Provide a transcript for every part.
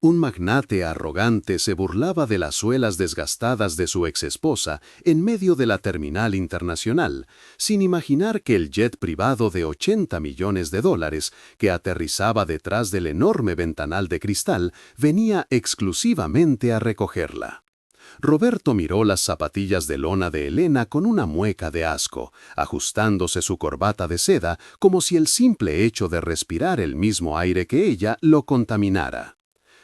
Un magnate arrogante se burlaba de las suelas desgastadas de su exesposa en medio de la terminal internacional, sin imaginar que el jet privado de $80 millones que aterrizaba detrás del enorme ventanal de cristal venía exclusivamente a recogerla. Roberto miró las zapatillas de lona de Elena con una mueca de asco, ajustándose su corbata de seda como si el simple hecho de respirar el mismo aire que ella lo contaminara.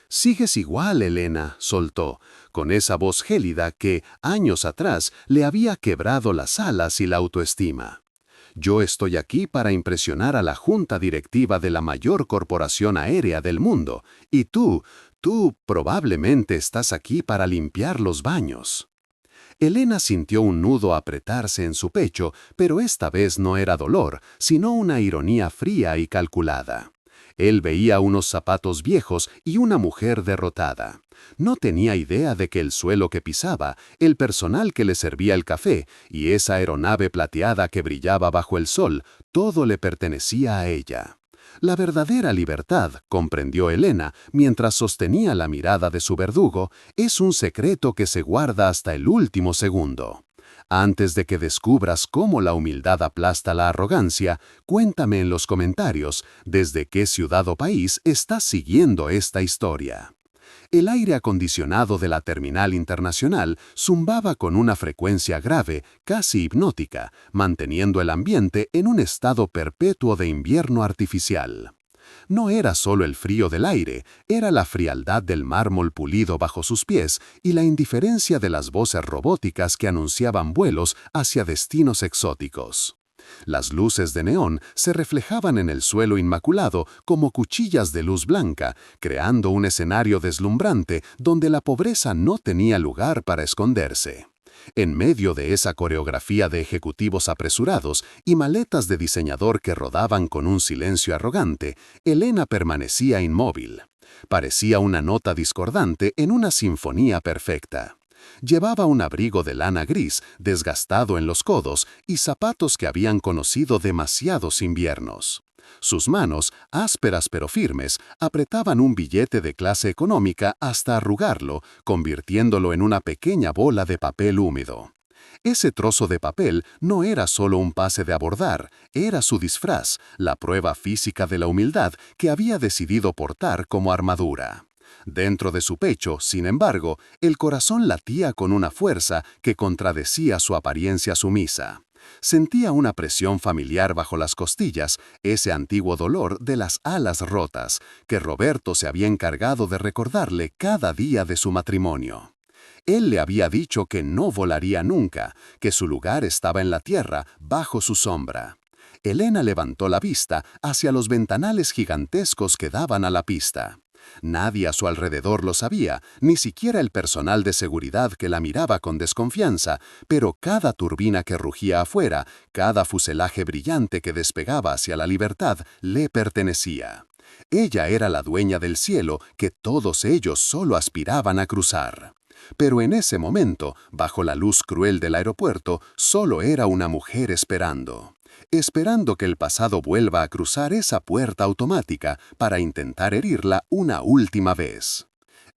«Sigues igual, Elena», soltó, con esa voz gélida que, años atrás, le había quebrado las alas y la autoestima. «Yo estoy aquí para impresionar a la junta directiva de la mayor corporación aérea del mundo, y tú probablemente estás aquí para limpiar los baños». Elena sintió un nudo apretarse en su pecho, pero esta vez no era dolor, sino una ironía fría y calculada. Él veía unos zapatos viejos y una mujer derrotada. No tenía idea de que el suelo que pisaba, el personal que le servía el café y esa aeronave plateada que brillaba bajo el sol, todo le pertenecía a ella. La verdadera libertad, comprendió Elena, mientras sostenía la mirada de su verdugo, es un secreto que se guarda hasta el último segundo. Antes de que descubras cómo la humildad aplasta la arrogancia, cuéntame en los comentarios desde qué ciudad o país estás siguiendo esta historia. El aire acondicionado de la terminal internacional zumbaba con una frecuencia grave, casi hipnótica, manteniendo el ambiente en un estado perpetuo de invierno artificial. No era solo el frío del aire, era la frialdad del mármol pulido bajo sus pies y la indiferencia de las voces robóticas que anunciaban vuelos hacia destinos exóticos. Las luces de neón se reflejaban en el suelo inmaculado como cuchillas de luz blanca, creando un escenario deslumbrante donde la pobreza no tenía lugar para esconderse. En medio de esa coreografía de ejecutivos apresurados y maletas de diseñador que rodaban con un silencio arrogante, Elena permanecía inmóvil. Parecía una nota discordante en una sinfonía perfecta. Llevaba un abrigo de lana gris, desgastado en los codos, y zapatos que habían conocido demasiados inviernos. Sus manos, ásperas pero firmes, apretaban un billete de clase económica hasta arrugarlo, convirtiéndolo en una pequeña bola de papel húmedo. Ese trozo de papel no era solo un pase de abordar, era su disfraz, la prueba física de la humildad que había decidido portar como armadura. Dentro de su pecho, sin embargo, el corazón latía con una fuerza que contradecía su apariencia sumisa. Sentía una presión familiar bajo las costillas, ese antiguo dolor de las alas rotas, que Roberto se había encargado de recordarle cada día de su matrimonio. Él le había dicho que no volaría nunca, que su lugar estaba en la tierra, bajo su sombra. Elena levantó la vista hacia los ventanales gigantescos que daban a la pista. Nadie a su alrededor lo sabía, ni siquiera el personal de seguridad que la miraba con desconfianza, pero cada turbina que rugía afuera, cada fuselaje brillante que despegaba hacia la libertad, le pertenecía. Ella era la dueña del cielo que todos ellos solo aspiraban a cruzar. Pero en ese momento, bajo la luz cruel del aeropuerto, solo era una mujer esperando que el pasado vuelva a cruzar esa puerta automática para intentar herirla una última vez.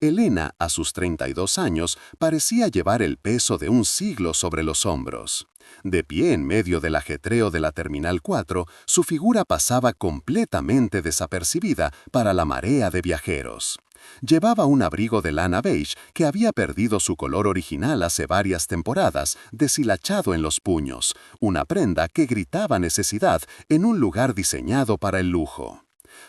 Elena, a sus 32 años, parecía llevar el peso de un siglo sobre los hombros. De pie en medio del ajetreo de la Terminal 4, su figura pasaba completamente desapercibida para la marea de viajeros. Llevaba un abrigo de lana beige que había perdido su color original hace varias temporadas, deshilachado en los puños, una prenda que gritaba necesidad en un lugar diseñado para el lujo.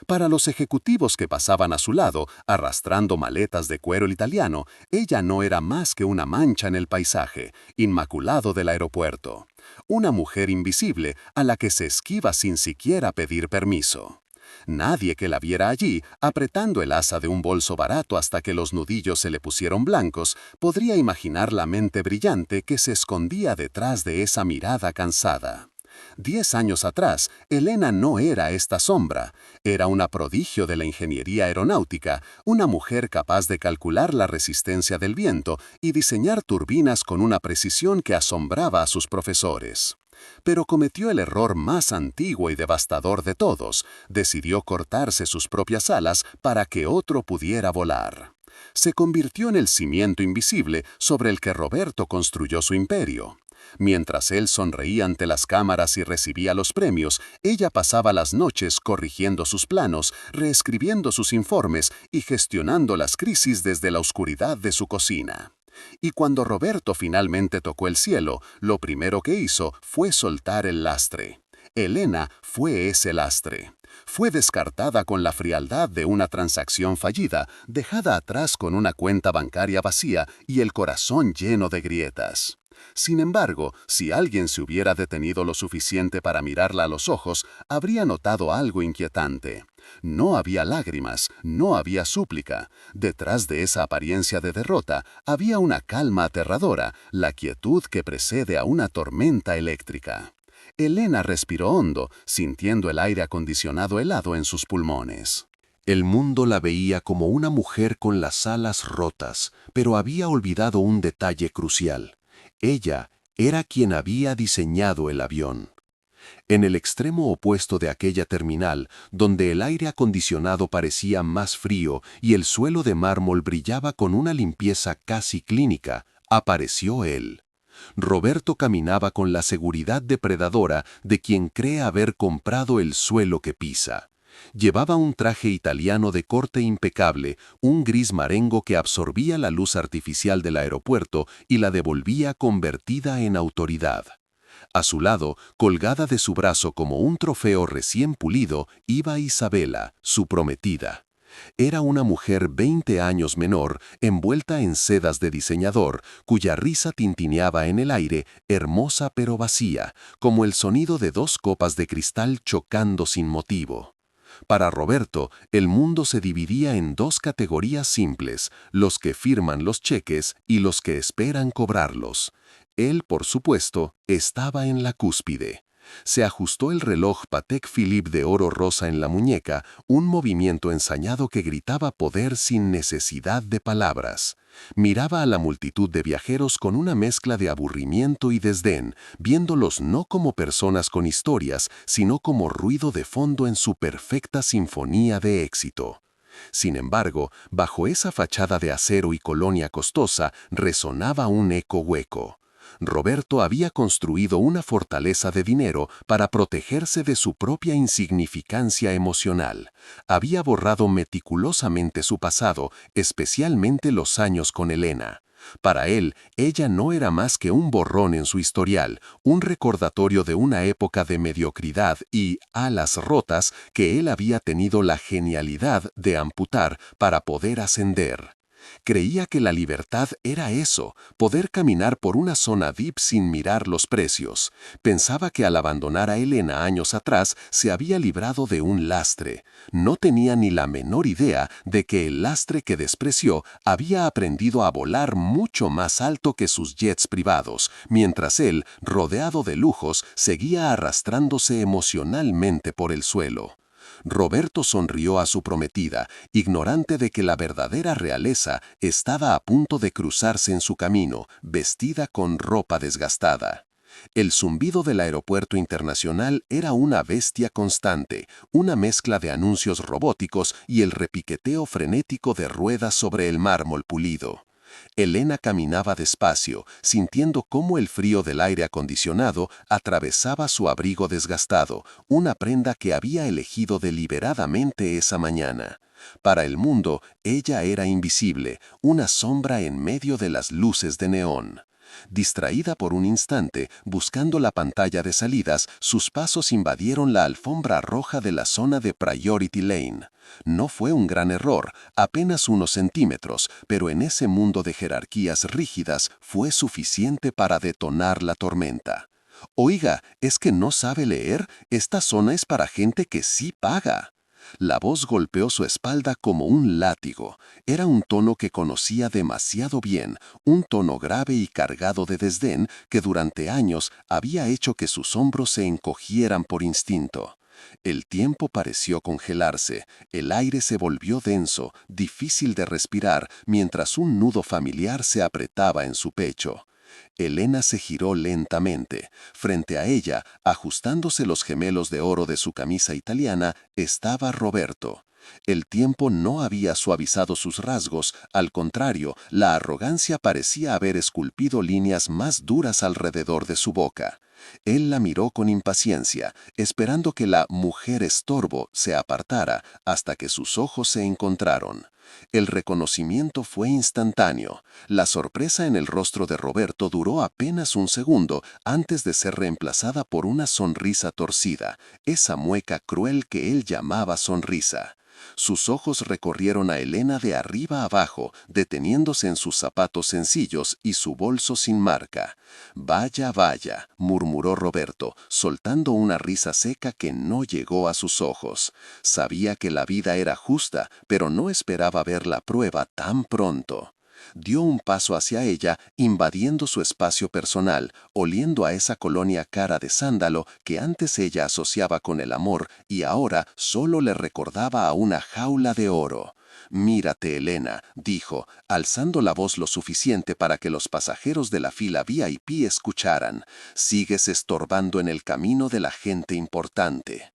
Para los ejecutivos que pasaban a su lado, arrastrando maletas de cuero italiano, ella no era más que una mancha en el paisaje, inmaculado del aeropuerto. Una mujer invisible a la que se esquiva sin siquiera pedir permiso. Nadie que la viera allí, apretando el asa de un bolso barato hasta que los nudillos se le pusieron blancos, podría imaginar la mente brillante que se escondía detrás de esa mirada cansada. 10 años atrás, Elena no era esta sombra. Era una prodigio de la ingeniería aeronáutica, una mujer capaz de calcular la resistencia del viento y diseñar turbinas con una precisión que asombraba a sus profesores. Pero cometió el error más antiguo y devastador de todos. Decidió cortarse sus propias alas para que otro pudiera volar. Se convirtió en el cimiento invisible sobre el que Roberto construyó su imperio. Mientras él sonreía ante las cámaras y recibía los premios, ella pasaba las noches corrigiendo sus planos, reescribiendo sus informes y gestionando las crisis desde la oscuridad de su cocina. Y cuando Roberto finalmente tocó el cielo, lo primero que hizo fue soltar el lastre. Elena fue ese lastre. Fue descartada con la frialdad de una transacción fallida, dejada atrás con una cuenta bancaria vacía y el corazón lleno de grietas. Sin embargo, si alguien se hubiera detenido lo suficiente para mirarla a los ojos, habría notado algo inquietante. No había lágrimas, no había súplica. Detrás de esa apariencia de derrota había una calma aterradora, la quietud que precede a una tormenta eléctrica. Elena respiró hondo, sintiendo el aire acondicionado helado en sus pulmones. El mundo la veía como una mujer con las alas rotas, pero había olvidado un detalle crucial. Ella era quien había diseñado el avión. En el extremo opuesto de aquella terminal, donde el aire acondicionado parecía más frío y el suelo de mármol brillaba con una limpieza casi clínica, apareció él. Roberto caminaba con la seguridad depredadora de quien cree haber comprado el suelo que pisa. Llevaba un traje italiano de corte impecable, un gris marengo que absorbía la luz artificial del aeropuerto y la devolvía convertida en autoridad. A su lado, colgada de su brazo como un trofeo recién pulido, iba Isabela, su prometida. Era una mujer 20 años menor, envuelta en sedas de diseñador, cuya risa tintineaba en el aire, hermosa pero vacía, como el sonido de 2 copas de cristal chocando sin motivo. Para Roberto, el mundo se dividía en 2 categorías simples, los que firman los cheques y los que esperan cobrarlos. Él, por supuesto, estaba en la cúspide. Se ajustó el reloj Patek Philippe de oro rosa en la muñeca, un movimiento ensañado que gritaba poder sin necesidad de palabras. Miraba a la multitud de viajeros con una mezcla de aburrimiento y desdén, viéndolos no como personas con historias, sino como ruido de fondo en su perfecta sinfonía de éxito. Sin embargo, bajo esa fachada de acero y colonia costosa resonaba un eco hueco. Roberto había construido una fortaleza de dinero para protegerse de su propia insignificancia emocional. Había borrado meticulosamente su pasado, especialmente los años con Elena. Para él, ella no era más que un borrón en su historial, un recordatorio de una época de mediocridad y alas rotas que él había tenido la genialidad de amputar para poder ascender. Creía que la libertad era eso, poder caminar por una zona VIP sin mirar los precios. Pensaba que al abandonar a Elena años atrás se había librado de un lastre. No tenía ni la menor idea de que el lastre que despreció había aprendido a volar mucho más alto que sus jets privados, mientras él, rodeado de lujos, seguía arrastrándose emocionalmente por el suelo. Roberto sonrió a su prometida, ignorante de que la verdadera realeza estaba a punto de cruzarse en su camino, vestida con ropa desgastada. El zumbido del aeropuerto internacional era una bestia constante, una mezcla de anuncios robóticos y el repiqueteo frenético de ruedas sobre el mármol pulido. Elena caminaba despacio, sintiendo cómo el frío del aire acondicionado atravesaba su abrigo desgastado, una prenda que había elegido deliberadamente esa mañana. Para el mundo, ella era invisible, una sombra en medio de las luces de neón. Distraída por un instante, buscando la pantalla de salidas, sus pasos invadieron la alfombra roja de la zona de Priority Lane. No fue un gran error, apenas unos centímetros, pero en ese mundo de jerarquías rígidas fue suficiente para detonar la tormenta. Oiga, ¿es que no sabe leer? Esta zona es para gente que sí paga. La voz golpeó su espalda como un látigo. Era un tono que conocía demasiado bien, un tono grave y cargado de desdén que durante años había hecho que sus hombros se encogieran por instinto. El tiempo pareció congelarse, el aire se volvió denso, difícil de respirar, mientras un nudo familiar se apretaba en su pecho. Elena se giró lentamente. Frente a ella, ajustándose los gemelos de oro de su camisa italiana, estaba Roberto. El tiempo no había suavizado sus rasgos, al contrario, la arrogancia parecía haber esculpido líneas más duras alrededor de su boca. Él la miró con impaciencia, esperando que la mujer estorbo se apartara hasta que sus ojos se encontraron. El reconocimiento fue instantáneo. La sorpresa en el rostro de Roberto duró apenas un segundo antes de ser reemplazada por una sonrisa torcida, esa mueca cruel que él llamaba sonrisa. Sus ojos recorrieron a Elena de arriba a abajo, deteniéndose en sus zapatos sencillos y su bolso sin marca. «Vaya, vaya», murmuró Roberto, soltando una risa seca que no llegó a sus ojos. Sabía que la vida era justa, pero no esperaba ver la prueba tan pronto. Dio un paso hacia ella, invadiendo su espacio personal, oliendo a esa colonia cara de sándalo que antes ella asociaba con el amor y ahora solo le recordaba a una jaula de oro. «Mírate, Elena», dijo, alzando la voz lo suficiente para que los pasajeros de la fila VIP escucharan. «Sigues estorbando en el camino de la gente importante».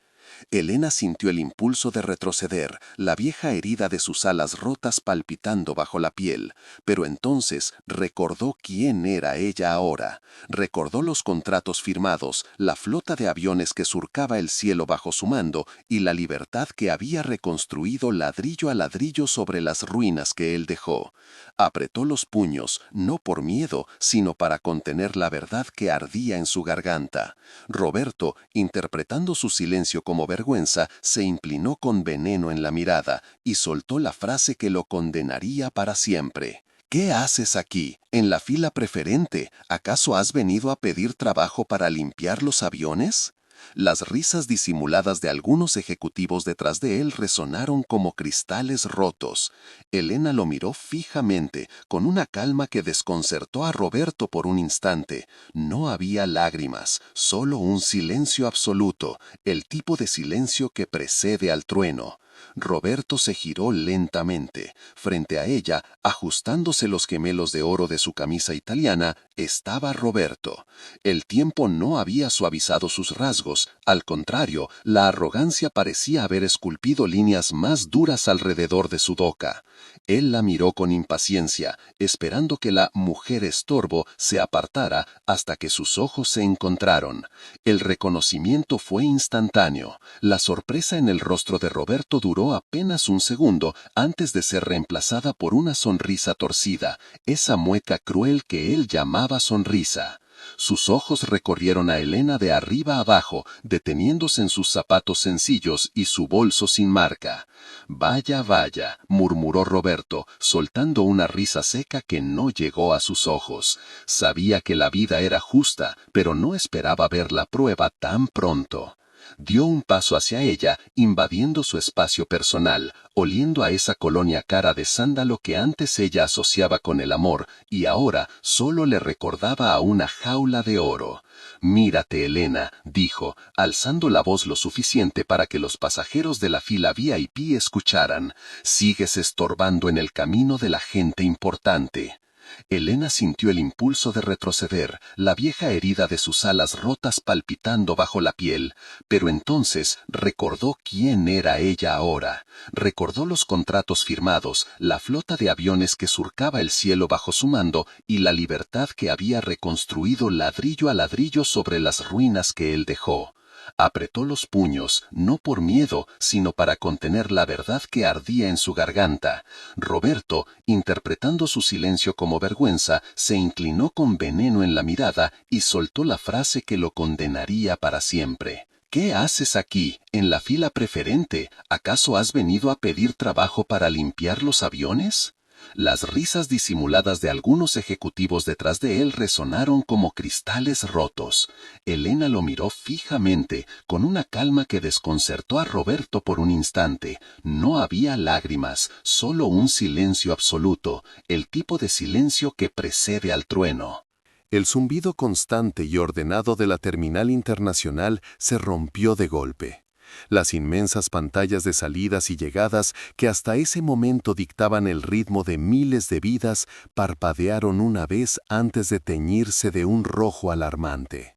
Elena sintió el impulso de retroceder, la vieja herida de sus alas rotas palpitando bajo la piel, pero entonces recordó quién era ella ahora. Recordó los contratos firmados, la flota de aviones que surcaba el cielo bajo su mando y la libertad que había reconstruido ladrillo a ladrillo sobre las ruinas que él dejó. Apretó los puños, no por miedo, sino para contener la verdad que ardía en su garganta. Roberto, interpretando su silencio como vergüenza, se inclinó con veneno en la mirada y soltó la frase que lo condenaría para siempre. «¿Qué haces aquí, en la fila preferente? ¿Acaso has venido a pedir trabajo para limpiar los aviones?» Las risas disimuladas de algunos ejecutivos detrás de él resonaron como cristales rotos. Elena lo miró fijamente, con una calma que desconcertó a Roberto por un instante. No había lágrimas, solo un silencio absoluto, el tipo de silencio que precede al trueno. Roberto se giró lentamente. Frente a ella, ajustándose los gemelos de oro de su camisa italiana, estaba Roberto. El tiempo no había suavizado sus rasgos, al contrario, la arrogancia parecía haber esculpido líneas más duras alrededor de su boca. Él la miró con impaciencia, esperando que la mujer estorbo se apartara hasta que sus ojos se encontraron. El reconocimiento fue instantáneo. La sorpresa en el rostro de Roberto duró apenas un segundo antes de ser reemplazada por una sonrisa torcida, esa mueca cruel que él llamaba sonrisa. Sus ojos recorrieron a Elena de arriba a abajo, deteniéndose en sus zapatos sencillos y su bolso sin marca. «Vaya, vaya», murmuró Roberto, soltando una risa seca que no llegó a sus ojos. Sabía que la vida era justa, pero no esperaba ver la prueba tan pronto. Dio un paso hacia ella, invadiendo su espacio personal, oliendo a esa colonia cara de sándalo que antes ella asociaba con el amor y ahora solo le recordaba a una jaula de oro. «Mírate, Elena», dijo, alzando la voz lo suficiente para que los pasajeros de la fila VIP escucharan. «Sigues estorbando en el camino de la gente importante». Elena sintió el impulso de retroceder, la vieja herida de sus alas rotas palpitando bajo la piel, pero entonces recordó quién era ella ahora. Recordó los contratos firmados, la flota de aviones que surcaba el cielo bajo su mando y la libertad que había reconstruido ladrillo a ladrillo sobre las ruinas que él dejó. Apretó los puños, no por miedo, sino para contener la verdad que ardía en su garganta. Roberto, interpretando su silencio como vergüenza, se inclinó con veneno en la mirada y soltó la frase que lo condenaría para siempre. «¿Qué haces aquí, en la fila preferente? ¿Acaso has venido a pedir trabajo para limpiar los aviones?» Las risas disimuladas de algunos ejecutivos detrás de él resonaron como cristales rotos. Elena lo miró fijamente, con una calma que desconcertó a Roberto por un instante. No había lágrimas, solo un silencio absoluto, el tipo de silencio que precede al trueno. El zumbido constante y ordenado de la terminal internacional se rompió de golpe. Las inmensas pantallas de salidas y llegadas que hasta ese momento dictaban el ritmo de miles de vidas parpadearon una vez antes de teñirse de un rojo alarmante.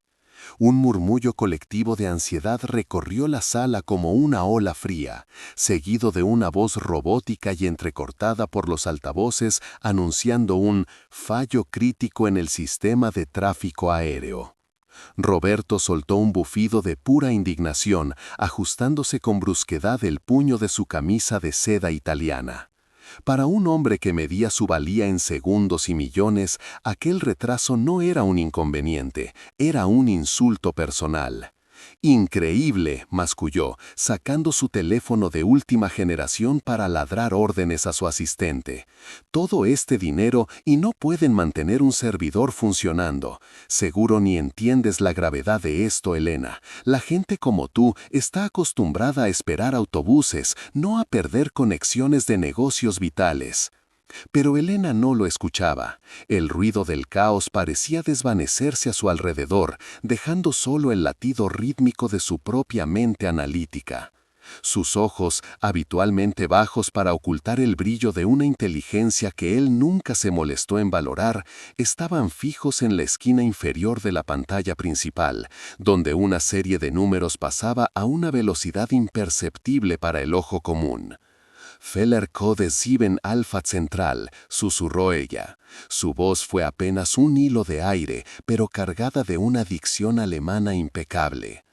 Un murmullo colectivo de ansiedad recorrió la sala como una ola fría, seguido de una voz robótica y entrecortada por los altavoces anunciando un fallo crítico en el sistema de tráfico aéreo. Roberto soltó un bufido de pura indignación, ajustándose con brusquedad el puño de su camisa de seda italiana. Para un hombre que medía su valía en segundos y millones, aquel retraso no era un inconveniente, era un insulto personal. Increíble, masculló, sacando su teléfono de última generación para ladrar órdenes a su asistente. Todo este dinero y no pueden mantener un servidor funcionando. Seguro ni entiendes la gravedad de esto, Elena. La gente como tú está acostumbrada a esperar autobuses, no a perder conexiones de negocios vitales. Pero Elena no lo escuchaba. El ruido del caos parecía desvanecerse a su alrededor, dejando solo el latido rítmico de su propia mente analítica. Sus ojos, habitualmente bajos para ocultar el brillo de una inteligencia que él nunca se molestó en valorar, estaban fijos en la esquina inferior de la pantalla principal, donde una serie de números pasaba a una velocidad imperceptible para el ojo común. Feller Code 7 Alpha Central, susurró ella. Su voz fue apenas un hilo de aire, pero cargada de una dicción alemana impecable.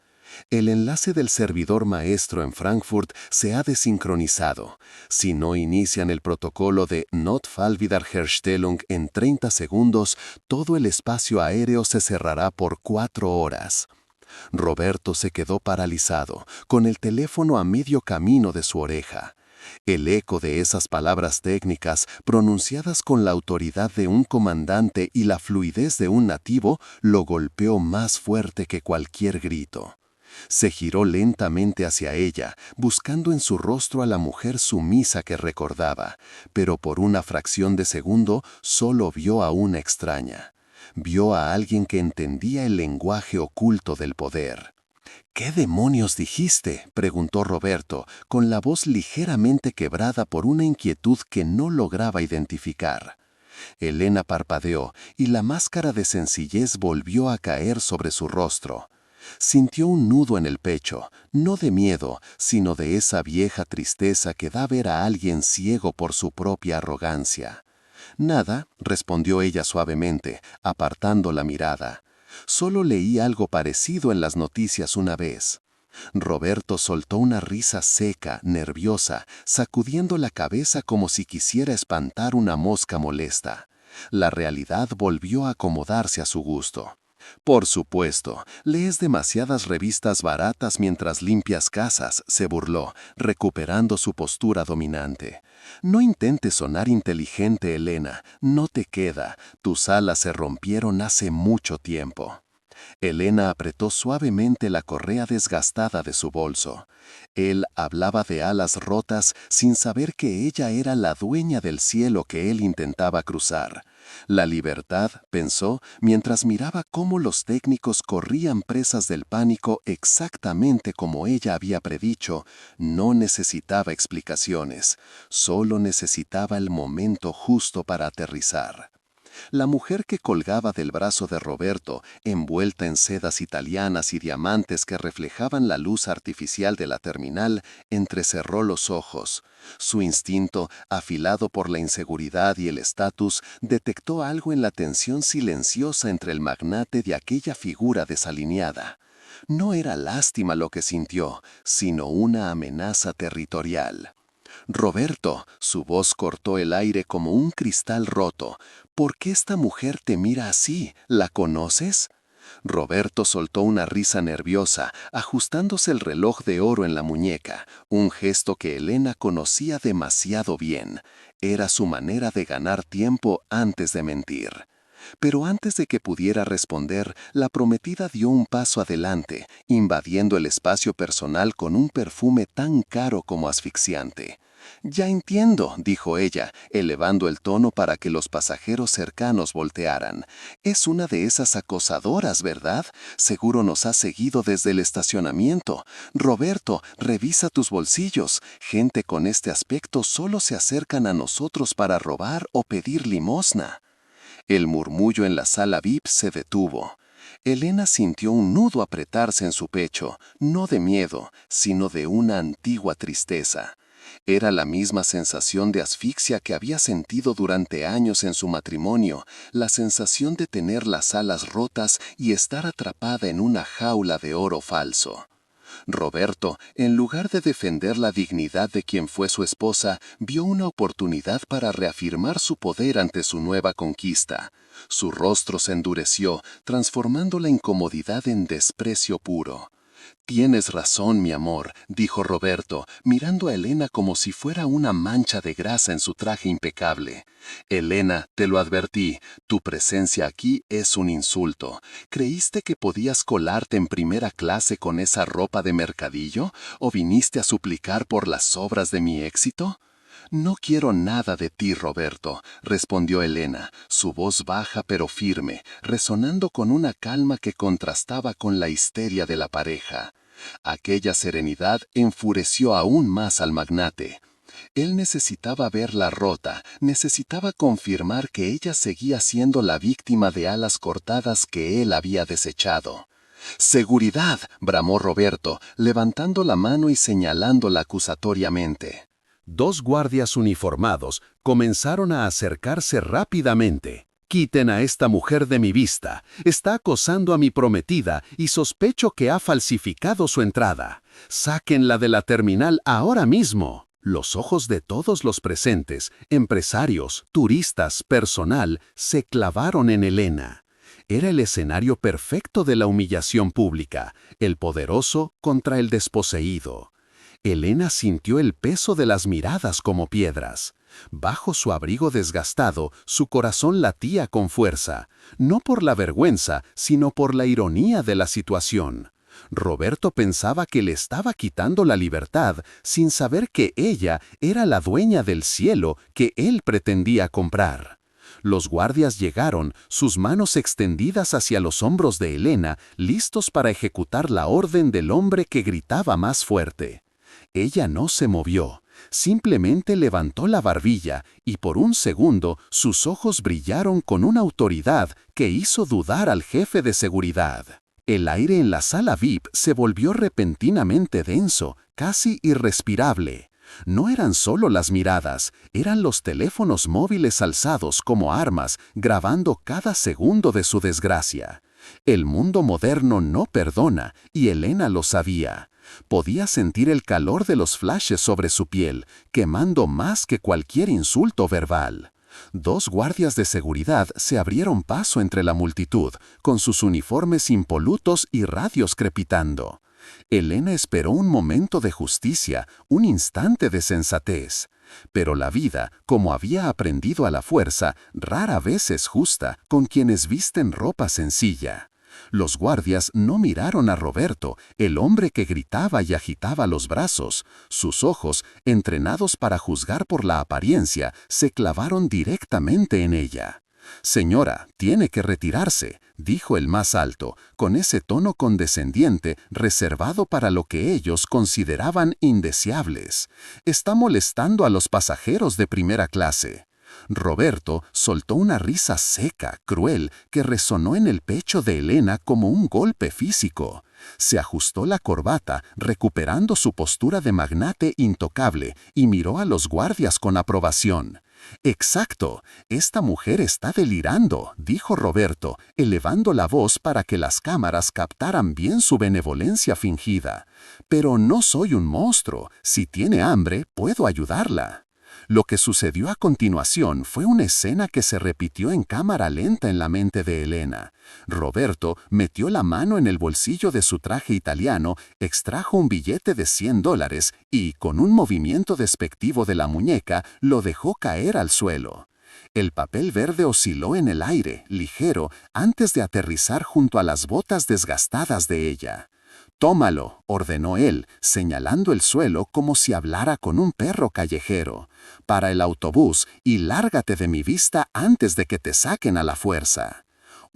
El enlace del servidor maestro en Frankfurt se ha desincronizado. Si no inician el protocolo de Notfallwiederherstellung en 30 segundos, todo el espacio aéreo se cerrará por 4 horas. Roberto se quedó paralizado, con el teléfono a medio camino de su oreja. El eco de esas palabras técnicas, pronunciadas con la autoridad de un comandante y la fluidez de un nativo, lo golpeó más fuerte que cualquier grito. Se giró lentamente hacia ella, buscando en su rostro a la mujer sumisa que recordaba, pero por una fracción de segundo solo vio a una extraña. Vio a alguien que entendía el lenguaje oculto del poder. ¿Qué demonios dijiste?, preguntó Roberto, con la voz ligeramente quebrada por una inquietud que no lograba identificar. Elena parpadeó y la máscara de sencillez volvió a caer sobre su rostro. Sintió un nudo en el pecho, no de miedo, sino de esa vieja tristeza que da ver a alguien ciego por su propia arrogancia. Nada, respondió ella suavemente, apartando la mirada. Solo leí algo parecido en las noticias una vez. Roberto soltó una risa seca, nerviosa, sacudiendo la cabeza como si quisiera espantar una mosca molesta. La realidad volvió a acomodarse a su gusto. Por supuesto, lees demasiadas revistas baratas mientras limpias casas, se burló, recuperando su postura dominante. No intentes sonar inteligente, Elena, no te queda, tus alas se rompieron hace mucho tiempo. Elena apretó suavemente la correa desgastada de su bolso. Él hablaba de alas rotas sin saber que ella era la dueña del cielo que él intentaba cruzar. La libertad, pensó, mientras miraba cómo los técnicos corrían presas del pánico exactamente como ella había predicho, no necesitaba explicaciones, solo necesitaba el momento justo para aterrizar. La mujer que colgaba del brazo de Roberto, envuelta en sedas italianas y diamantes que reflejaban la luz artificial de la terminal, entrecerró los ojos. Su instinto, afilado por la inseguridad y el estatus, detectó algo en la tensión silenciosa entre el magnate de aquella figura desalineada. No era lástima lo que sintió, sino una amenaza territorial. Roberto, su voz cortó el aire como un cristal roto. ¿Por qué esta mujer te mira así? ¿La conoces? Roberto soltó una risa nerviosa, ajustándose el reloj de oro en la muñeca, un gesto que Elena conocía demasiado bien. Era su manera de ganar tiempo antes de mentir. Pero antes de que pudiera responder, la prometida dio un paso adelante, invadiendo el espacio personal con un perfume tan caro como asfixiante. Ya entiendo, dijo ella, elevando el tono para que los pasajeros cercanos voltearan. Es una de esas acosadoras, ¿verdad? Seguro nos ha seguido desde el estacionamiento. Roberto, revisa tus bolsillos. Gente con este aspecto solo se acercan a nosotros para robar o pedir limosna. El murmullo en la sala VIP se detuvo. Elena sintió un nudo apretarse en su pecho, no de miedo, sino de una antigua tristeza. Era la misma sensación de asfixia que había sentido durante años en su matrimonio, la sensación de tener las alas rotas y estar atrapada en una jaula de oro falso. Roberto, en lugar de defender la dignidad de quien fue su esposa, vio una oportunidad para reafirmar su poder ante su nueva conquista. Su rostro se endureció, transformando la incomodidad en desprecio puro. «Tienes razón, mi amor», dijo Roberto, mirando a Elena como si fuera una mancha de grasa en su traje impecable. «Elena, te lo advertí, tu presencia aquí es un insulto. ¿Creíste que podías colarte en primera clase con esa ropa de mercadillo? ¿O viniste a suplicar por las obras de mi éxito?» «No quiero nada de ti, Roberto», respondió Elena, su voz baja pero firme, resonando con una calma que contrastaba con la histeria de la pareja. Aquella serenidad enfureció aún más al magnate. Él necesitaba verla rota, necesitaba confirmar que ella seguía siendo la víctima de alas cortadas que él había desechado. «¡Seguridad!», bramó Roberto, levantando la mano y señalándola acusatoriamente. Dos guardias uniformados comenzaron a acercarse rápidamente. «Quiten a esta mujer de mi vista. Está acosando a mi prometida y sospecho que ha falsificado su entrada. Sáquenla de la terminal ahora mismo». Los ojos de todos los presentes, empresarios, turistas, personal, se clavaron en Elena. Era el escenario perfecto de la humillación pública, el poderoso contra el desposeído. Elena sintió el peso de las miradas como piedras. Bajo su abrigo desgastado, su corazón latía con fuerza, no por la vergüenza, sino por la ironía de la situación. Roberto pensaba que le estaba quitando la libertad sin saber que ella era la dueña del cielo que él pretendía comprar. Los guardias llegaron, sus manos extendidas hacia los hombros de Elena, listos para ejecutar la orden del hombre que gritaba más fuerte. Ella no se movió, simplemente levantó la barbilla y por un segundo sus ojos brillaron con una autoridad que hizo dudar al jefe de seguridad. El aire en la sala VIP se volvió repentinamente denso, casi irrespirable. No eran solo las miradas, eran los teléfonos móviles alzados como armas, grabando cada segundo de su desgracia. El mundo moderno no perdona, y Elena lo sabía. Podía sentir el calor de los flashes sobre su piel, quemando más que cualquier insulto verbal. Dos guardias de seguridad se abrieron paso entre la multitud, con sus uniformes impolutos y radios crepitando. Elena esperó un momento de justicia, un instante de sensatez. Pero la vida, como había aprendido a la fuerza, rara vez es justa con quienes visten ropa sencilla. Los guardias no miraron a Roberto, el hombre que gritaba y agitaba los brazos. Sus ojos, entrenados para juzgar por la apariencia, se clavaron directamente en ella. «Señora, tiene que retirarse», dijo el más alto, con ese tono condescendiente reservado para lo que ellos consideraban indeseables. «Está molestando a los pasajeros de primera clase». Roberto soltó una risa seca, cruel, que resonó en el pecho de Elena como un golpe físico. Se ajustó la corbata, recuperando su postura de magnate intocable, y miró a los guardias con aprobación. «Exacto, esta mujer está delirando», dijo Roberto, elevando la voz para que las cámaras captaran bien su benevolencia fingida. «Pero no soy un monstruo. Si tiene hambre, puedo ayudarla». Lo que sucedió a continuación fue una escena que se repitió en cámara lenta en la mente de Elena. Roberto metió la mano en el bolsillo de su traje italiano, extrajo un billete de $100 y, con un movimiento despectivo de la muñeca, lo dejó caer al suelo. El papel verde osciló en el aire, ligero, antes de aterrizar junto a las botas desgastadas de ella. Tómalo, ordenó él, señalando el suelo como si hablara con un perro callejero. Para el autobús y lárgate de mi vista antes de que te saquen a la fuerza.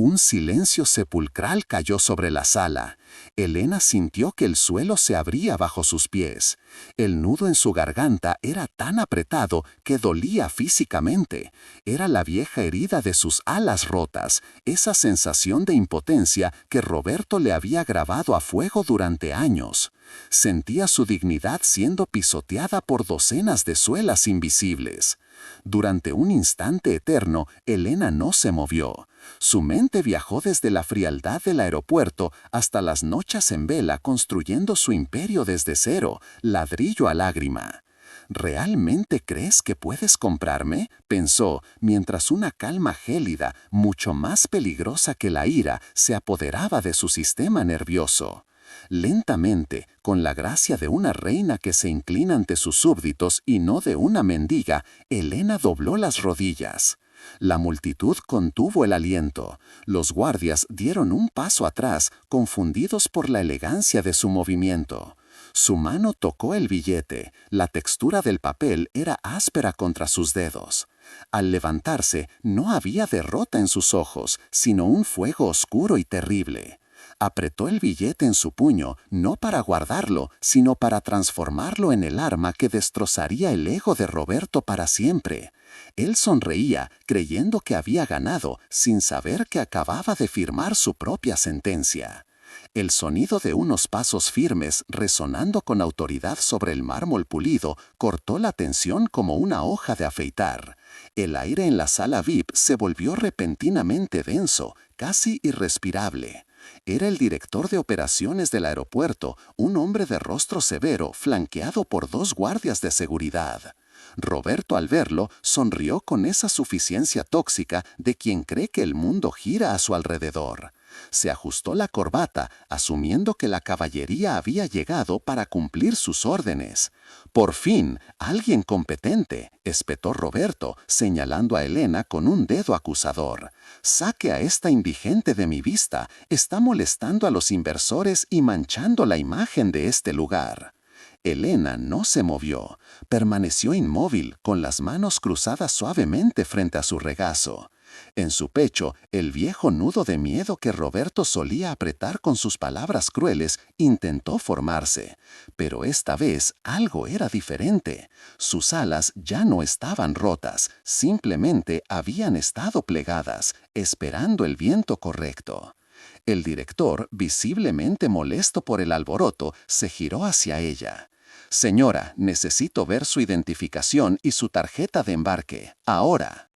Un silencio sepulcral cayó sobre la sala. Elena sintió que el suelo se abría bajo sus pies. El nudo en su garganta era tan apretado que dolía físicamente. Era la vieja herida de sus alas rotas, esa sensación de impotencia que Roberto le había grabado a fuego durante años. Sentía su dignidad siendo pisoteada por docenas de suelas invisibles. Durante un instante eterno, Elena no se movió. Su mente viajó desde la frialdad del aeropuerto hasta las noches en vela construyendo su imperio desde cero, ladrillo a lágrima. ¿Realmente crees que puedes comprarme?, pensó, mientras una calma gélida, mucho más peligrosa que la ira, se apoderaba de su sistema nervioso. Lentamente, con la gracia de una reina que se inclina ante sus súbditos y no de una mendiga, Elena dobló las rodillas. La multitud contuvo el aliento. Los guardias dieron un paso atrás, confundidos por la elegancia de su movimiento. Su mano tocó el billete. La textura del papel era áspera contra sus dedos. Al levantarse, no había derrota en sus ojos, sino un fuego oscuro y terrible. Apretó el billete en su puño, no para guardarlo, sino para transformarlo en el arma que destrozaría el ego de Roberto para siempre. Él sonreía, creyendo que había ganado, sin saber que acababa de firmar su propia sentencia. El sonido de unos pasos firmes, resonando con autoridad sobre el mármol pulido, cortó la tensión como una hoja de afeitar. El aire en la sala VIP se volvió repentinamente denso, casi irrespirable. Era el director de operaciones del aeropuerto, un hombre de rostro severo, flanqueado por 2 guardias de seguridad. Roberto, al verlo, sonrió con esa suficiencia tóxica de quien cree que el mundo gira a su alrededor. Se ajustó la corbata, asumiendo que la caballería había llegado para cumplir sus órdenes. «Por fin, alguien competente», espetó Roberto, señalando a Elena con un dedo acusador. «Saque a esta indigente de mi vista, está molestando a los inversores y manchando la imagen de este lugar». Elena no se movió, permaneció inmóvil, con las manos cruzadas suavemente frente a su regazo. En su pecho, el viejo nudo de miedo que Roberto solía apretar con sus palabras crueles intentó formarse. Pero esta vez algo era diferente. Sus alas ya no estaban rotas, simplemente habían estado plegadas, esperando el viento correcto. El director, visiblemente molesto por el alboroto, se giró hacia ella. «Señora, necesito ver su identificación y su tarjeta de embarque, ahora».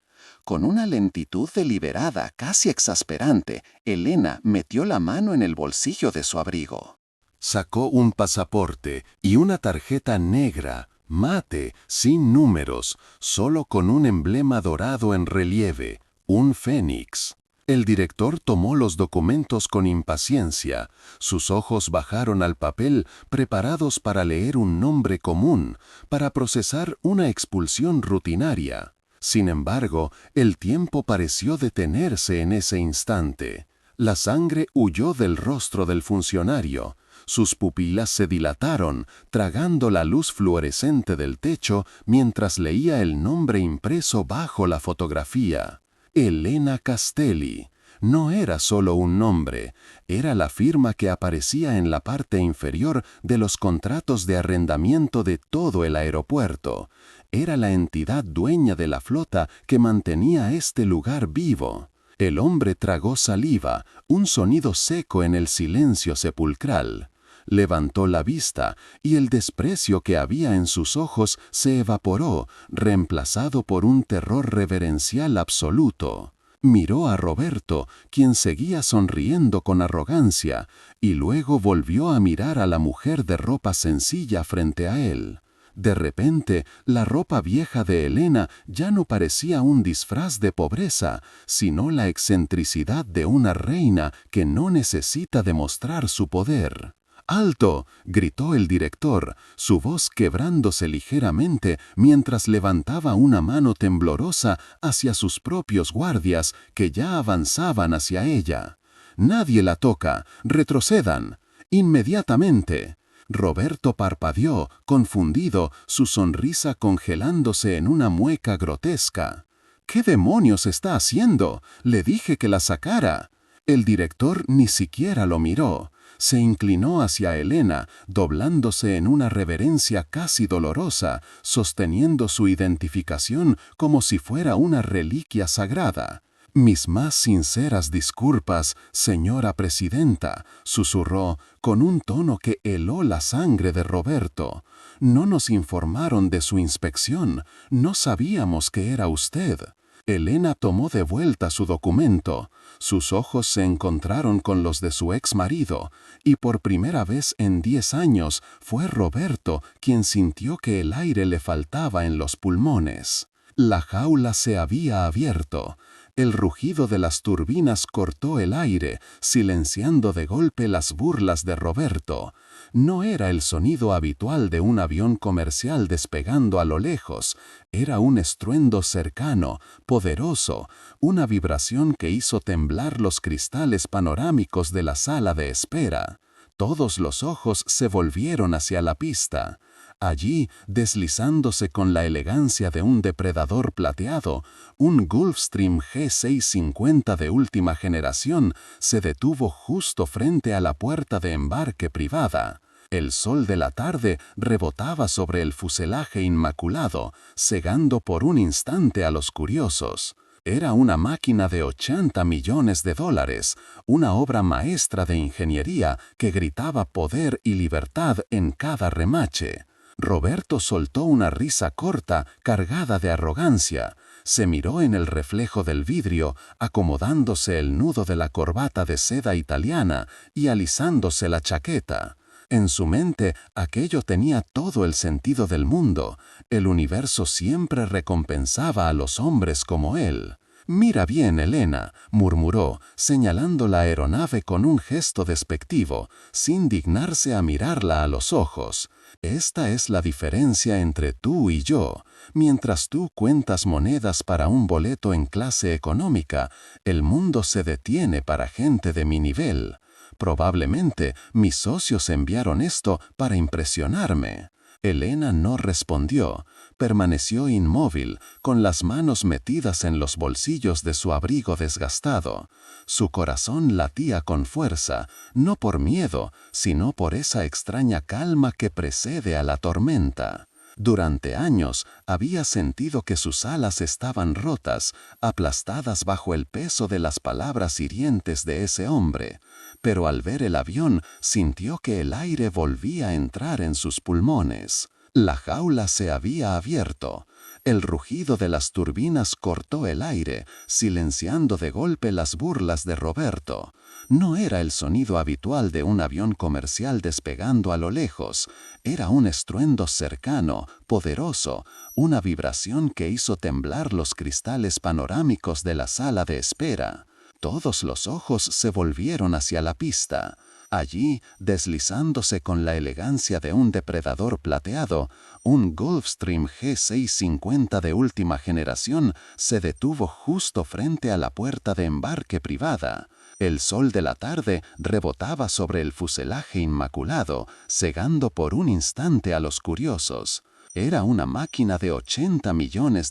Con una lentitud deliberada, casi exasperante, Elena metió la mano en el bolsillo de su abrigo. Sacó un pasaporte y una tarjeta negra, mate, sin números, solo con un emblema dorado en relieve, un fénix. El director tomó los documentos con impaciencia. Sus ojos bajaron al papel, preparados para leer un nombre común, para procesar una expulsión rutinaria. Sin embargo, el tiempo pareció detenerse en ese instante. La sangre huyó del rostro del funcionario. Sus pupilas se dilataron, tragando la luz fluorescente del techo mientras leía el nombre impreso bajo la fotografía. Elena Castelli. No era solo un nombre, era la firma que aparecía en la parte inferior de los contratos de arrendamiento de todo el aeropuerto. Era la entidad dueña de la flota que mantenía este lugar vivo. El hombre tragó saliva, un sonido seco en el silencio sepulcral. Levantó la vista y el desprecio que había en sus ojos se evaporó, reemplazado por un terror reverencial absoluto. Miró a Roberto, quien seguía sonriendo con arrogancia, y luego volvió a mirar a la mujer de ropa sencilla frente a él. De repente, la ropa vieja de Elena ya no parecía un disfraz de pobreza, sino la excentricidad de una reina que no necesita demostrar su poder. «¡Alto!», gritó el director, su voz quebrándose ligeramente mientras levantaba una mano temblorosa hacia sus propios guardias que ya avanzaban hacia ella. «¡Nadie la toca! ¡Retrocedan!». Inmediatamente. Roberto parpadeó, confundido, su sonrisa congelándose en una mueca grotesca. ¿Qué demonios está haciendo? Le dije que la sacara. El director ni siquiera lo miró. Se inclinó hacia Elena, doblándose en una reverencia casi dolorosa, sosteniendo su identificación como si fuera una reliquia sagrada. «Mis más sinceras disculpas, señora presidenta», susurró, con un tono que heló la sangre de Roberto. «No nos informaron de su inspección, no sabíamos que era usted». Elena tomó de vuelta su documento. Sus ojos se encontraron con los de su ex marido, y por primera vez en 10 años fue Roberto quien sintió que el aire le faltaba en los pulmones. La jaula se había abierto. El rugido de las turbinas cortó el aire, silenciando de golpe las burlas de Roberto. No era el sonido habitual de un avión comercial despegando a lo lejos, era un estruendo cercano, poderoso, una vibración que hizo temblar los cristales panorámicos de la sala de espera. Todos los ojos se volvieron hacia la pista. Allí, deslizándose con la elegancia de un depredador plateado, un Gulfstream G650 de última generación se detuvo justo frente a la puerta de embarque privada. El sol de la tarde rebotaba sobre el fuselaje inmaculado, cegando por un instante a los curiosos. Era una máquina de $80 millones, una obra maestra de ingeniería que gritaba poder y libertad en cada remache. Roberto soltó una risa corta, cargada de arrogancia. Se miró en el reflejo del vidrio, acomodándose el nudo de la corbata de seda italiana y alisándose la chaqueta. En su mente, aquello tenía todo el sentido del mundo. El universo siempre recompensaba a los hombres como él. «Mira bien, Elena», murmuró, señalando la aeronave con un gesto despectivo, sin dignarse a mirarla a los ojos. «Esta es la diferencia entre tú y yo. Mientras tú cuentas monedas para un boleto en clase económica, el mundo se detiene para gente de mi nivel. Probablemente mis socios enviaron esto para impresionarme». Elena no respondió. Permaneció inmóvil, con las manos metidas en los bolsillos de su abrigo desgastado. Su corazón latía con fuerza, no por miedo, sino por esa extraña calma que precede a la tormenta. Durante años había sentido que sus alas estaban rotas, aplastadas bajo el peso de las palabras hirientes de ese hombre, pero al ver el avión sintió que el aire volvía a entrar en sus pulmones. La jaula se había abierto. El rugido de las turbinas cortó el aire, silenciando de golpe las burlas de Roberto. No era el sonido habitual de un avión comercial despegando a lo lejos. Era un estruendo cercano, poderoso, una vibración que hizo temblar los cristales panorámicos de la sala de espera. Todos los ojos se volvieron hacia la pista. Allí, deslizándose con la elegancia de un depredador plateado, un Gulfstream G650 de última generación se detuvo justo frente a la puerta de embarque privada. El sol de la tarde rebotaba sobre el fuselaje inmaculado, cegando por un instante a los curiosos. Era una máquina de $80 millones,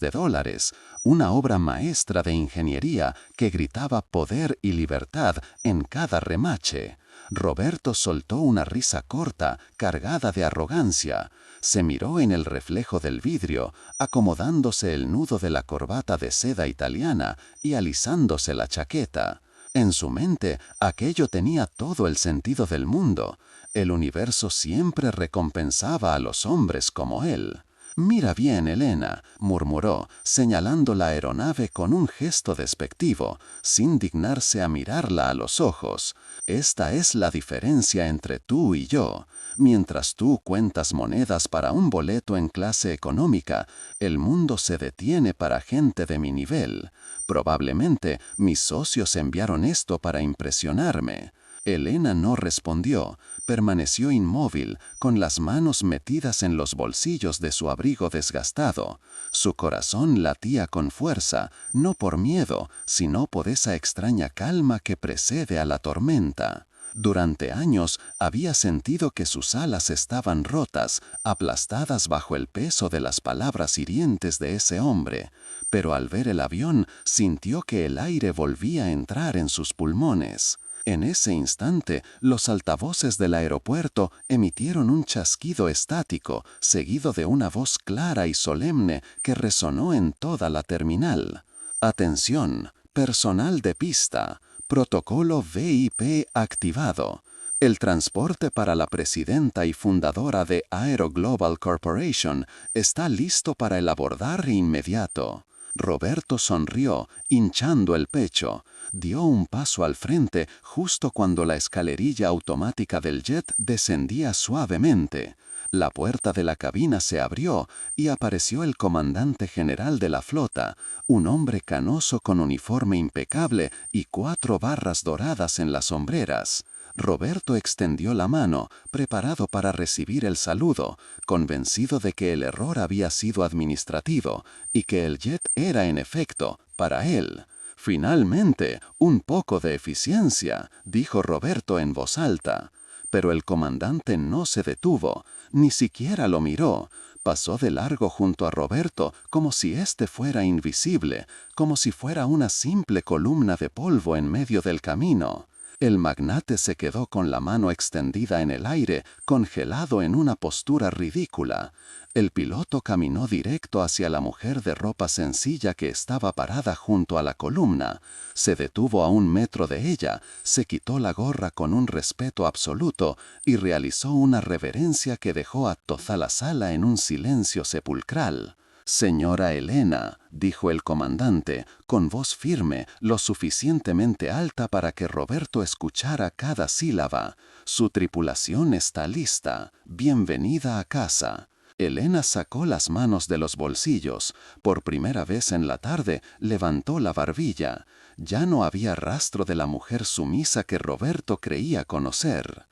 una obra maestra de ingeniería que gritaba poder y libertad en cada remache. Roberto soltó una risa corta, cargada de arrogancia. Se miró en el reflejo del vidrio, acomodándose el nudo de la corbata de seda italiana y alisándose la chaqueta. En su mente, aquello tenía todo el sentido del mundo. El universo siempre recompensaba a los hombres como él. «Mira bien, Elena», murmuró, señalando la aeronave con un gesto despectivo, sin dignarse a mirarla a los ojos. «Esta es la diferencia entre tú y yo. Mientras tú cuentas monedas para un boleto en clase económica, el mundo se detiene para gente de mi nivel. Probablemente mis socios enviaron esto para impresionarme». Elena no respondió, permaneció inmóvil, con las manos metidas en los bolsillos de su abrigo desgastado. Su corazón latía con fuerza, no por miedo, sino por esa extraña calma que precede a la tormenta. Durante años había sentido que sus alas estaban rotas, aplastadas bajo el peso de las palabras hirientes de ese hombre, pero al ver el avión sintió que el aire volvía a entrar en sus pulmones. En ese instante, los altavoces del aeropuerto emitieron un chasquido estático, seguido de una voz clara y solemne que resonó en toda la terminal. Atención, personal de pista, protocolo VIP activado. El transporte para la presidenta y fundadora de Aero Global Corporation está listo para el abordar inmediato. Roberto sonrió, hinchando el pecho. Dio un paso al frente justo cuando la escalerilla automática del jet descendía suavemente. La puerta de la cabina se abrió y apareció el comandante general de la flota, un hombre canoso con uniforme impecable y 4 barras doradas en las hombreras. Roberto extendió la mano, preparado para recibir el saludo, convencido de que el error había sido administrativo y que el jet era en efecto para él. «Finalmente, un poco de eficiencia», dijo Roberto en voz alta. Pero el comandante no se detuvo, ni siquiera lo miró. Pasó de largo junto a Roberto como si éste fuera invisible, como si fuera una simple columna de polvo en medio del camino. El magnate se quedó con la mano extendida en el aire, congelado en una postura ridícula. El piloto caminó directo hacia la mujer de ropa sencilla que estaba parada junto a la columna. Se detuvo a 1 metro de ella, se quitó la gorra con un respeto absoluto y realizó una reverencia que dejó a toda la sala en un silencio sepulcral. «Señora Elena», dijo el comandante, con voz firme, lo suficientemente alta para que Roberto escuchara cada sílaba. «Su tripulación está lista. Bienvenida a casa». Elena sacó las manos de los bolsillos. Por primera vez en la tarde levantó la barbilla. Ya no había rastro de la mujer sumisa que Roberto creía conocer.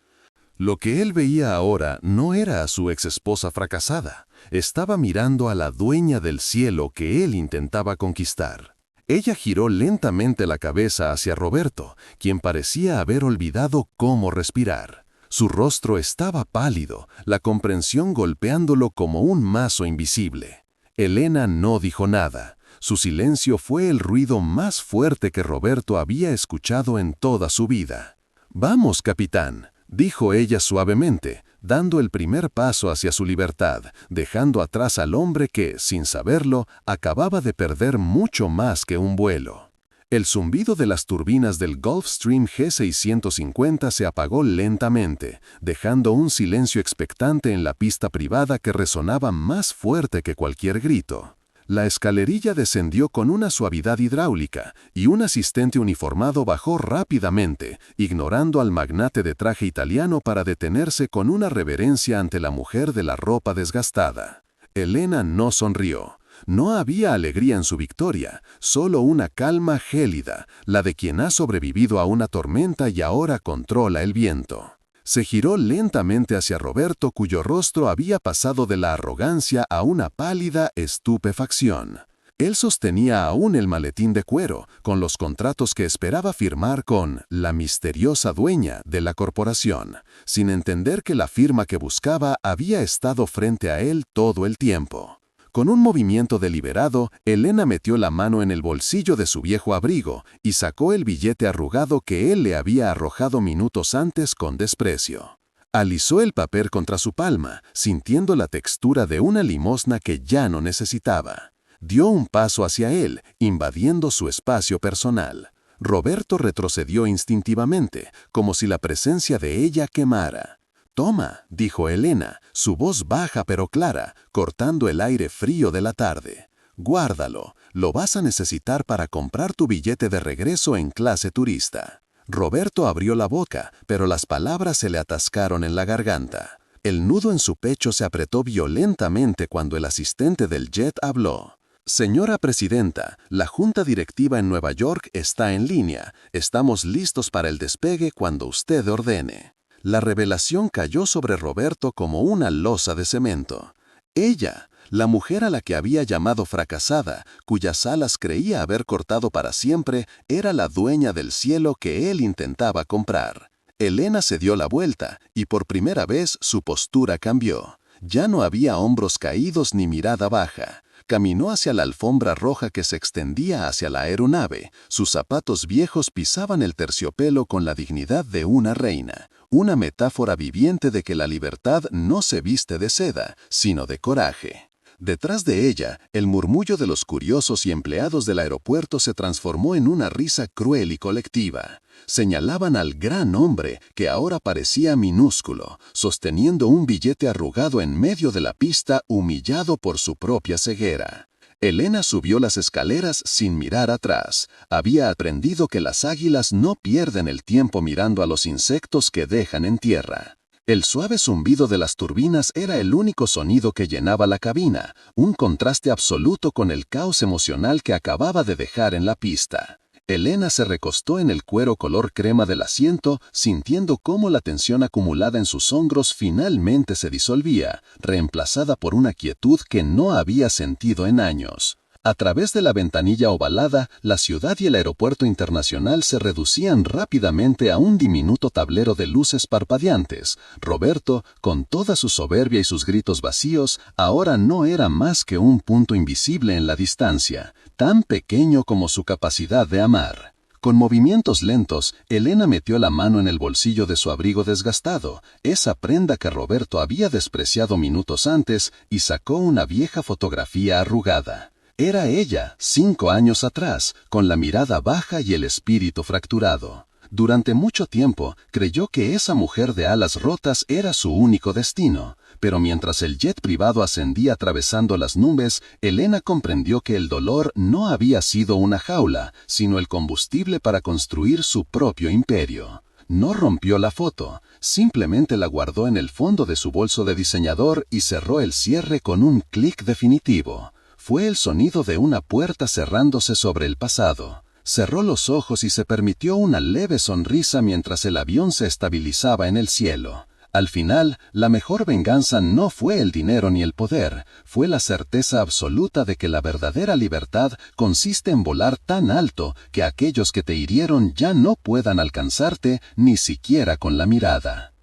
Lo que él veía ahora no era a su exesposa fracasada. Estaba mirando a la dueña del cielo que él intentaba conquistar. Ella giró lentamente la cabeza hacia Roberto, quien parecía haber olvidado cómo respirar. Su rostro estaba pálido, la comprensión golpeándolo como un mazo invisible. Elena no dijo nada. Su silencio fue el ruido más fuerte que Roberto había escuchado en toda su vida. «Vamos, capitán», dijo ella suavemente, dando el primer paso hacia su libertad, dejando atrás al hombre que, sin saberlo, acababa de perder mucho más que un vuelo. El zumbido de las turbinas del Gulfstream G650 se apagó lentamente, dejando un silencio expectante en la pista privada que resonaba más fuerte que cualquier grito. La escalerilla descendió con una suavidad hidráulica y un asistente uniformado bajó rápidamente, ignorando al magnate de traje italiano para detenerse con una reverencia ante la mujer de la ropa desgastada. Elena no sonrió. No había alegría en su victoria, solo una calma gélida, la de quien ha sobrevivido a una tormenta y ahora controla el viento. Se giró lentamente hacia Roberto, cuyo rostro había pasado de la arrogancia a una pálida estupefacción. Él sostenía aún el maletín de cuero, con los contratos que esperaba firmar con la misteriosa dueña de la corporación, sin entender que la firma que buscaba había estado frente a él todo el tiempo. Con un movimiento deliberado, Elena metió la mano en el bolsillo de su viejo abrigo y sacó el billete arrugado que él le había arrojado minutos antes con desprecio. Alisó el papel contra su palma, sintiendo la textura de una limosna que ya no necesitaba. Dio un paso hacia él, invadiendo su espacio personal. Roberto retrocedió instintivamente, como si la presencia de ella quemara. «Toma», dijo Elena, su voz baja pero clara, cortando el aire frío de la tarde. «Guárdalo, lo vas a necesitar para comprar tu billete de regreso en clase turista». Roberto abrió la boca, pero las palabras se le atascaron en la garganta. El nudo en su pecho se apretó violentamente cuando el asistente del jet habló. «Señora Presidenta, la Junta Directiva en Nueva York está en línea. Estamos listos para el despegue cuando usted ordene». La revelación cayó sobre Roberto como una losa de cemento. Ella, la mujer a la que había llamado fracasada, cuyas alas creía haber cortado para siempre, era la dueña del cielo que él intentaba comprar. Elena se dio la vuelta y por primera vez su postura cambió. Ya no había hombros caídos ni mirada baja. Caminó hacia la alfombra roja que se extendía hacia la aeronave. Sus zapatos viejos pisaban el terciopelo con la dignidad de una reina, una metáfora viviente de que la libertad no se viste de seda, sino de coraje. Detrás de ella, el murmullo de los curiosos y empleados del aeropuerto se transformó en una risa cruel y colectiva. Señalaban al gran hombre, que ahora parecía minúsculo, sosteniendo un billete arrugado en medio de la pista, humillado por su propia ceguera. Elena subió las escaleras sin mirar atrás. Había aprendido que las águilas no pierden el tiempo mirando a los insectos que dejan en tierra. El suave zumbido de las turbinas era el único sonido que llenaba la cabina, un contraste absoluto con el caos emocional que acababa de dejar en la pista. Elena se recostó en el cuero color crema del asiento, sintiendo cómo la tensión acumulada en sus hombros finalmente se disolvía, reemplazada por una quietud que no había sentido en años. A través de la ventanilla ovalada, la ciudad y el aeropuerto internacional se reducían rápidamente a un diminuto tablero de luces parpadeantes. Roberto, con toda su soberbia y sus gritos vacíos, ahora no era más que un punto invisible en la distancia, tan pequeño como su capacidad de amar. Con movimientos lentos, Elena metió la mano en el bolsillo de su abrigo desgastado, esa prenda que Roberto había despreciado minutos antes, y sacó una vieja fotografía arrugada. Era ella, 5 años atrás, con la mirada baja y el espíritu fracturado. Durante mucho tiempo, creyó que esa mujer de alas rotas era su único destino, pero mientras el jet privado ascendía atravesando las nubes, Elena comprendió que el dolor no había sido una jaula, sino el combustible para construir su propio imperio. No rompió la foto, simplemente la guardó en el fondo de su bolso de diseñador y cerró el cierre con un clic definitivo. Fue el sonido de una puerta cerrándose sobre el pasado. Cerró los ojos y se permitió una leve sonrisa mientras el avión se estabilizaba en el cielo. Al final, la mejor venganza no fue el dinero ni el poder, fue la certeza absoluta de que la verdadera libertad consiste en volar tan alto que aquellos que te hirieron ya no puedan alcanzarte ni siquiera con la mirada.